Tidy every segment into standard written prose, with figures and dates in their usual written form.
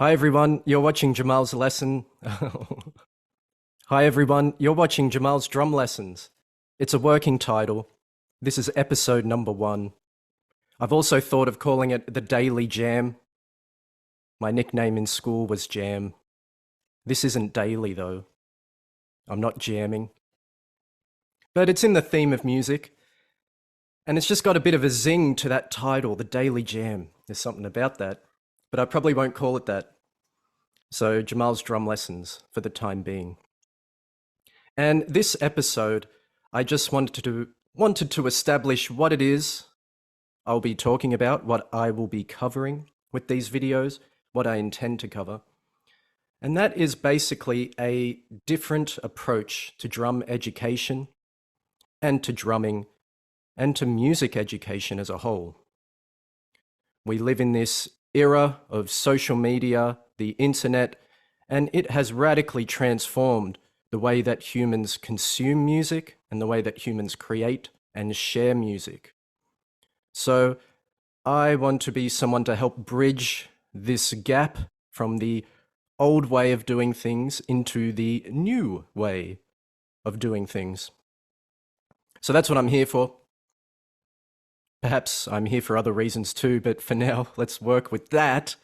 Hi everyone, you're watching Jamal's lesson. Hi everyone, you're watching Jamal's drum lessons. It's a working title. This is episode number 1. I've also thought of calling it the Daily Jam. My nickname in school was Jam. This isn't daily though. I'm not jamming. But it's in the theme of music. And it's just got a bit of a zing to that title, the Daily Jam. There's something about that. But I probably won't call it that. So Jamal's drum lessons for the time being. And this episode, I just wanted to establish what it is I'll be talking about, what I will be covering with these videos, what I intend to cover. And that is basically a different approach to drum education and to drumming and to music education as a whole. We live in this era of social media, the internet, and it has radically transformed the way that humans consume music and the way that humans create and share music. So I want to be someone to help bridge this gap from the old way of doing things into the new way of doing things. So that's what I'm here for. Perhaps I'm here for other reasons too, but for now, let's work with that.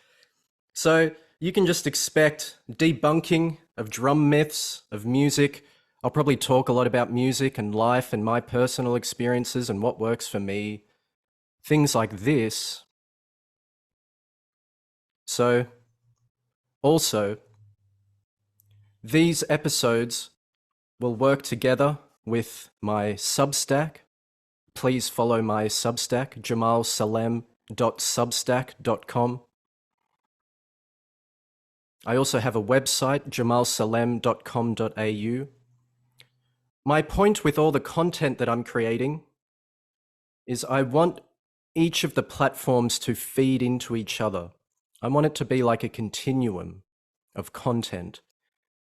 So you can just expect debunking of drum myths, of music. I'll probably talk a lot about music and life and my personal experiences and what works for me. Things like this. So, also, these episodes will work together with my Substack. Please follow my Substack, jamalsalem.substack.com. I also have a website, jamalsalem.com.au. My point with all the content that I'm creating is I want each of the platforms to feed into each other. I want it to be like a continuum of content.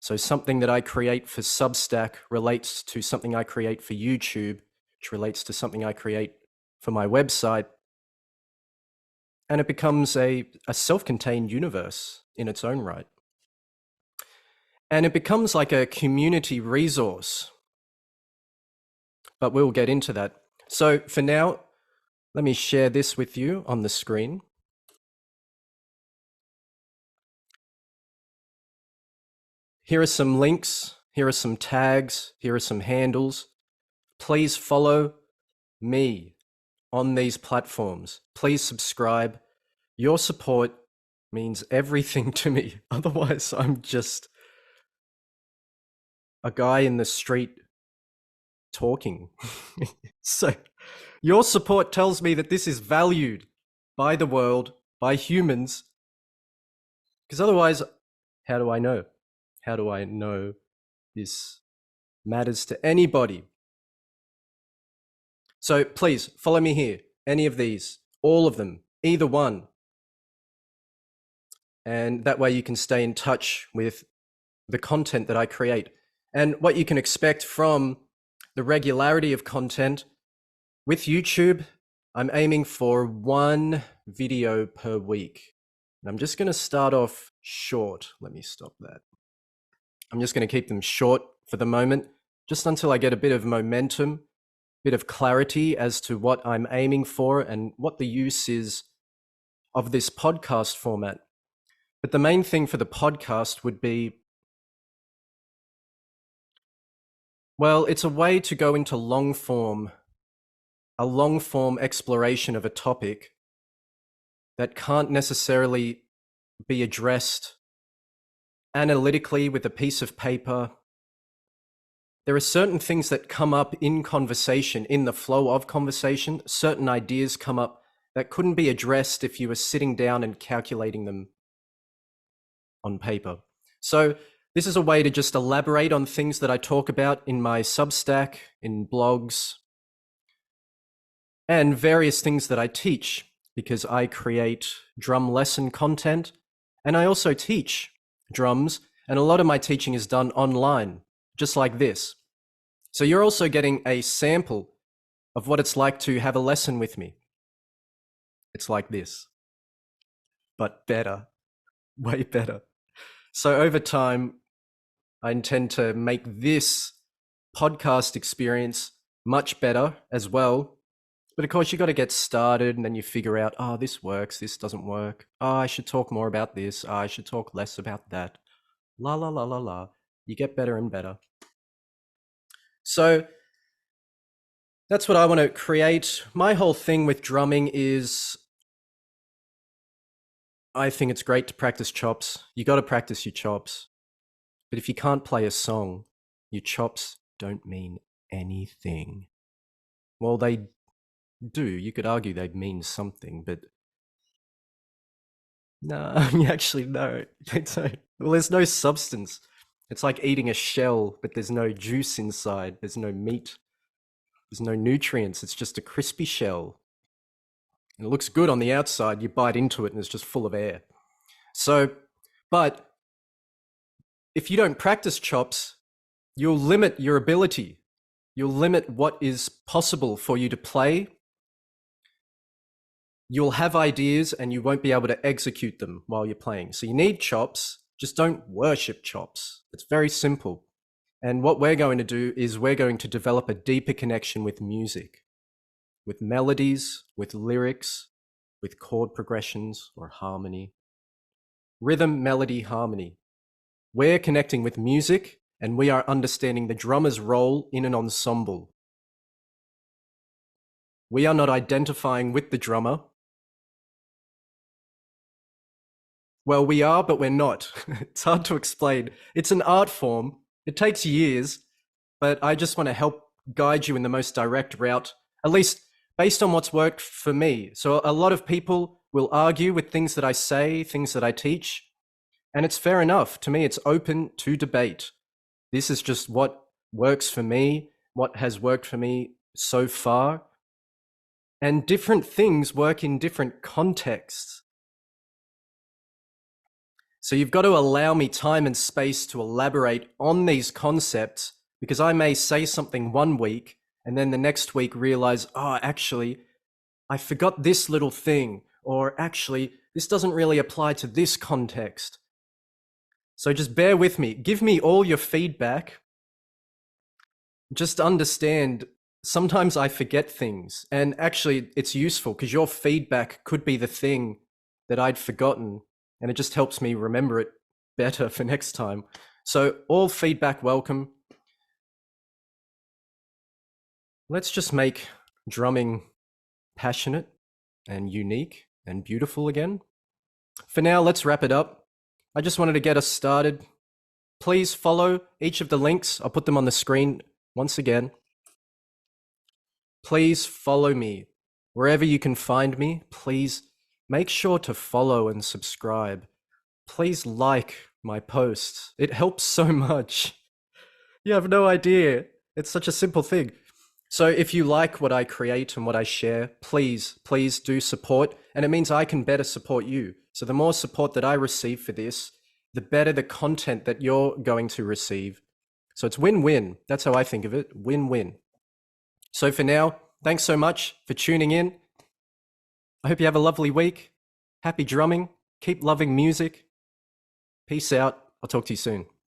So something that I create for Substack relates to something I create for YouTube, which relates to something I create for my website. And it becomes a self-contained universe in its own right. And it becomes like a community resource. But we'll get into that. So for now, let me share this with you on the screen. Here are some links. Here are some tags. Here are some handles. Please follow me on these platforms. Please subscribe. Your support means everything to me. Otherwise, I'm just a guy in the street talking. So your support tells me that this is valued by the world, by humans. Because otherwise, how do I know? How do I know this matters to anybody? So please follow me here. Any of these, all of them, either one. And that way you can stay in touch with the content that I create and what you can expect from the regularity of content. With YouTube, I'm aiming for 1 video per week. And I'm just going to start off short. Let me stop that. I'm just going to keep them short for the moment, just until I get a bit of momentum, bit of clarity as to what I'm aiming for and what the use is of this podcast format. But the main thing for the podcast would be, well, it's a way to go into a long form exploration of a topic that can't necessarily be addressed analytically with a piece of paper. There are certain things that come up in conversation, in the flow of conversation. Certain ideas come up that couldn't be addressed if you were sitting down and calculating them on paper. So this is a way to just elaborate on things that I talk about in my Substack, in blogs, and various things that I teach, because I create drum lesson content and I also teach drums, and a lot of my teaching is done online, just like this. So you're also getting a sample of what it's like to have a lesson with me. It's like this, but better. way better. So over time, I intend to make this podcast experience much better as well. But of course, you got to get started and then you figure out, oh, this works, this doesn't work. Oh, I should talk more about this. Oh, I should talk less about that. La, la, la, la, la. You get better and better. So that's what I want to create. My whole thing with drumming is I think it's great to practice chops. You got to practice your chops. But if you can't play a song, your chops don't mean anything. Well, they do. You could argue they mean something, but no, actually, no. They don't. Well, there's no substance. It's like eating a shell, but there's no juice inside. There's no meat. There's no nutrients. It's just a crispy shell. And it looks good on the outside. You bite into it and it's just full of air. So, but if you don't practice chops, you'll limit your ability. You'll limit what is possible for you to play. You'll have ideas and you won't be able to execute them while you're playing. So you need chops. Just don't worship chops. It's very simple. And what we're going to do is we're going to develop a deeper connection with music, with melodies, with lyrics, with chord progressions or harmony. Rhythm, melody, harmony. We're connecting with music and we are understanding the drummer's role in an ensemble. We are not identifying with the drummer. Well, we are, but we're not. It's hard to explain. It's an art form. It takes years, but I just want to help guide you in the most direct route, at least based on what's worked for me. So a lot of people will argue with things that I say, things that I teach, and it's fair enough. To me, it's open to debate. This is just what works for me, what has worked for me so far. And different things work in different contexts. So you've got to allow me time and space to elaborate on these concepts, because I may say something one week and then the next week realize, oh, actually, I forgot this little thing, or actually, this doesn't really apply to this context. So just bear with me. Give me all your feedback. Just understand, sometimes I forget things, and actually it's useful because your feedback could be the thing that I'd forgotten, and it just helps me remember it better for next time. So all feedback welcome. Let's just make drumming passionate and unique and beautiful again. For now, let's wrap it up. I just wanted to get us started. Please follow each of the links. I'll put them on the screen once again. Please follow me wherever you can find me. Please make sure to follow and subscribe. Please like my posts. It helps so much. You have no idea. It's such a simple thing. So if you like what I create and what I share, please do support. And it means I can better support you. So the more support that I receive for this, the better the content that you're going to receive. So it's win-win. That's how I think of it. Win-win. So for now, thanks so much for tuning in. I hope you have a lovely week. Happy drumming. Keep loving music. Peace out. I'll talk to you soon.